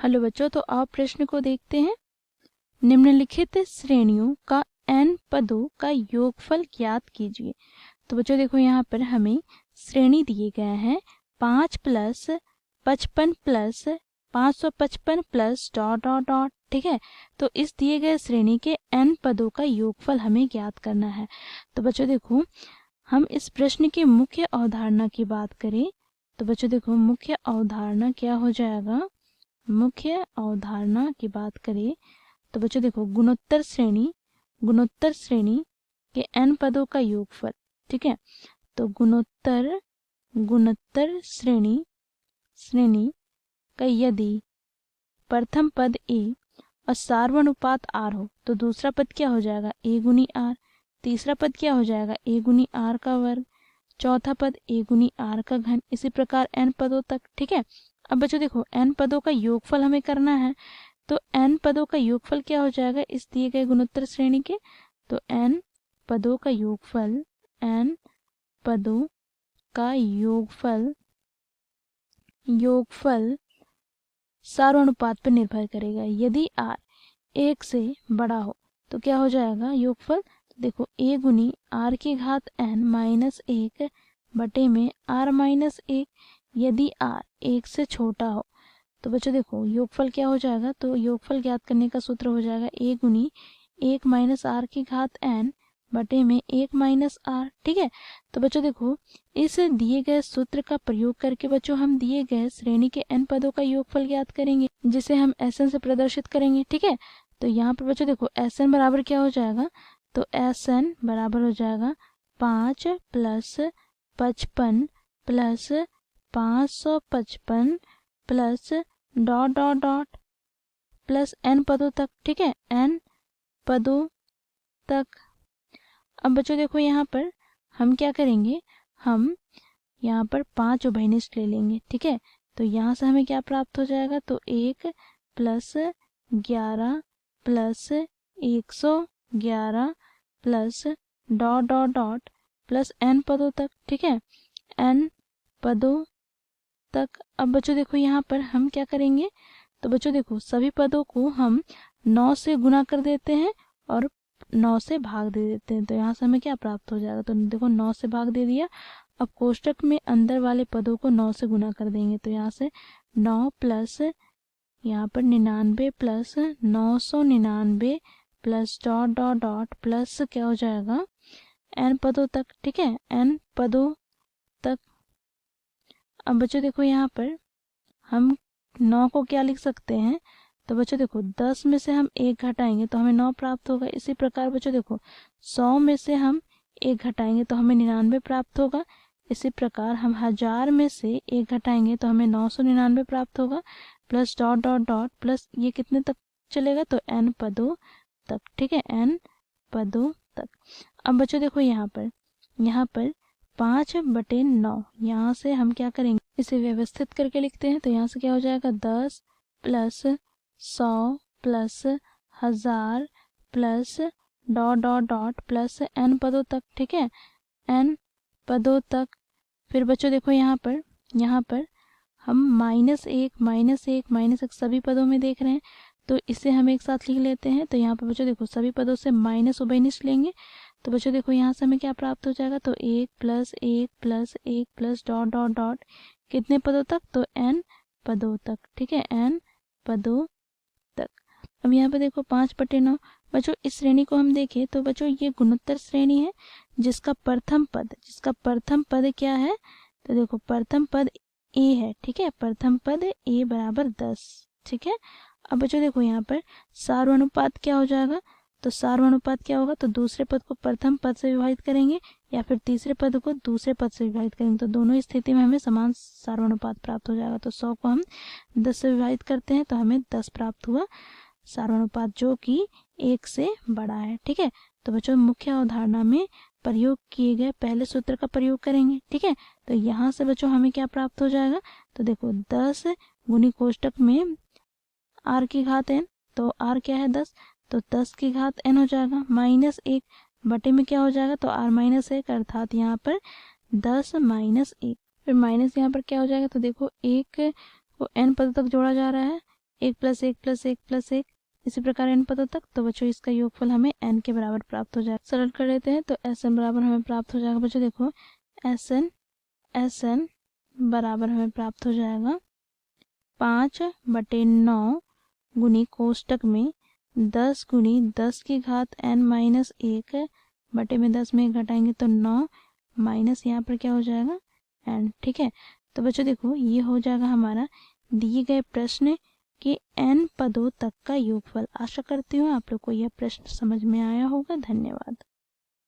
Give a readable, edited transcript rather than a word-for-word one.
Hello बच्चों, तो आप प्रश्न को देखते हैं। निम्नलिखित श्रेणियों का n पदों का योगफल ज्ञात कीजिए। तो बच्चों देखो, यहाँ पर हमें श्रेणी दिए गए हैं 5 plus 55 plus 555 plus dot dot dot. ठीक है, तो इस दिए गए श्रेणी के n पदों का योगफल हमें ज्ञात करना है। तो बच्चों देखो, हम इस प्रश्न की मुख्य अवधारणा की बात करें तो बच्चों देखो, मुख्य अवधारणा क्या हो जाएगा। मुख्य अवधारणा की बात करें तो बच्चों देखो, गुणोत्तर श्रेणी के n पदों का योगफल। ठीक है, तो गुणोत्तर श्रेणी का यदि प्रथम पद a और सार्वनुपात r हो तो दूसरा पद क्या हो जाएगा, a गुनी r। तीसरा पद क्या हो जाएगा, a गुनी r का वर्ग। चौथा पद a गुनी r का घन। इसी प्रकार n पदों तक। ठीक है, अब बच्चों देखो, n पदों का योगफल हमें करना है, तो n पदों का योगफल क्या हो जाएगा इस दिए गए गुणोत्तर श्रेणी के। तो n पदों का योगफल सार्वनुपात पर निर्भर करेगा। यदि r 1 से बड़ा हो तो क्या हो जाएगा योगफल। तो देखो, a गुनी r की घात n माइनस 1 बटे में r माइनस 1। यदि r 1 से छोटा हो तो बच्चों देखो, योगफल क्या हो जाएगा। तो योगफल ज्ञात करने का सूत्र हो जाएगा a गुनी 1 माइनस r की घात n बटे में 1 माइनस r। ठीक है, तो बच्चों देखो, इस दिए गए सूत्र का प्रयोग करके बच्चों हम दिए गए श्रेणी के n पदों का योगफल ज्ञात करेंगे, जिसे हम Sn से प्रदर्शित करेंगे। ठीक है, तो यहाँ पर बच्चों देखो, Sn बराबर क्या हो जाएगा। तो Sn बराबर हो जाएगा 5 plus 55 plus 555 plus dot dot dot plus n पदों तक। ठीक है, n पदों तक। अब बच्चों देखो, यहाँ पर हम क्या करेंगे, हम यहाँ पर 5 उभयनिष्ठ ले लेंगे। ठीक है, तो यहाँ से हमें क्या प्राप्त हो जाएगा। तो 1 plus 11 plus 111 plus dot dot dot plus n पदों तक। ठीक है, n पदों तक। अब बच्चों देखो, यहाँ पर हम क्या करेंगे। तो बच्चों देखो, सभी पदों को हम 9 से गुणा कर देते हैं और 9 से भाग दे देते हैं। तो यहाँ से हमें क्या प्राप्त हो जाएगा। तो देखो, 9 से भाग दे दिया। अब कोष्टक में अंदर वाले पदों को 9 से गुणा कर देंगे। तो यहाँ से 9 प्लस यहाँ पर 99 plus 999 plus dot dot dot plus क्या हो जाएगा n पदों तक। ठीक है, n पदों तक। अब बच्चों देखो, यहाँ पर हम 9 को क्या लिख सकते हैं। तो बच्चों देखो, 10 में से हम 1 घटाएंगे तो हमें 9 प्राप्त होगा। इसी प्रकार बच्चों देखो, 100 में से हम 1 घटाएंगे तो हमें 99 प्राप्त होगा। इसी प्रकार हम 1000 में से 1 घटाएंगे तो हमें 999 प्राप्त होगा। Plus dot dot dot plus ये कितने तक चलेगा। तो n पदों तक। ठीक है, n पदों तक। अब बच्चों देखो, यहाँ पर 5/9, यहाँ से हम क्या करेंगे, इसे व्यवस्थित करके लिखते हैं। तो यहाँ से क्या हो जाएगा, 10 plus 100 plus 1000 plus dot dot dot plus n पदों तक। ठीक है, n पदों तक। फिर बच्चों देखो, यहाँ पर हम -1 सभी पदों में देख रहे हैं, तो इसे हम एक साथ लिख लेते हैं। तो यहाँ पर बच्चों देखो, सभी पदों से माइनस उभयनिष्ठ लेंगे। तो बच्चों देखो, यहाँ से हमें क्या प्राप्त हो जाएगा। तो 1 plus 1 plus 1 plus dot dot dot कितने पदों तक। तो n पदों तक। ठीक है, n पदों तक। अब यहाँ पे देखो, 5/9। बच्चों इस श्रेणी को हम देखें तो बच्चों ये गुणोत्तर श्रेणी है, जिसका प्रथम पद क्या है। तो देखो, प्रथम पद a है। ठीक है, प्रथम पद a बराबर 10। ठीक है, अब बच्चों देखो, यहाँ पर सार्वनुपात क्या हो जाएगा। तो सार्वनुपात क्या होगा। तो दूसरे पद को प्रथम पद से विभाजित करेंगे या फिर तीसरे पद को दूसरे पद से विभाजित करेंगे, तो दोनों स्थिति में हमें समान सार्वनुपात प्राप्त हो जाएगा। तो 100 को हम 10 से विभाजित करते हैं तो हमें 10 प्राप्त हुआ सार्वनुपात, जो कि 1 से बड़ा है। ठीक है, तो बच्चों मुख्य अवधारणा में प्रयोग किए गए पहले सूत्र का प्रयोग करेंगे। ठीक है, तो यहाँ से बच्चों हमें क्या प्राप्त हो जाएगा। तो देखो, 10 गुनी कोष्टक में r की घात n, तो r क्या है 10, तो 10 की घात n हो जाएगा माइनस 1 बटे में क्या हो जाएगा। तो r माइनस 1, अर्थात यहाँ पर 10 माइनस 1। फिर माइनस यहाँ पर क्या हो जाएगा। तो देखो, 1 को n पद तक जोड़ा जा रहा है, 1 प्लस 1 प्लस 1 प्लस 1, इसी प्रकार n पदों तक। तो बच्चों इसका योगफल हमें n के बराबर प्राप्त हो जाएगा। सरल कर लेते हैं, तो Sn बराबर हमें प्राप्त हो जाएगा बच्चों, देखो Sn बराबर हमें प्राप्त हो जाएगा 5/9 गुनी कोष्टक में 10 गुनी 10 की घात n-1 बटे में 10 में घटाएंगे तो 9 माइनस यहाँ पर क्या हो जाएगा n। ठीक है, तो बच्चों देखो ये हो जाएगा हमारा दिए गए प्रश्न के n पदों तक का योगफल। आशा करती हूँ आप लोग को यह प्रश्न समझ में आया होगा। धन्यवाद।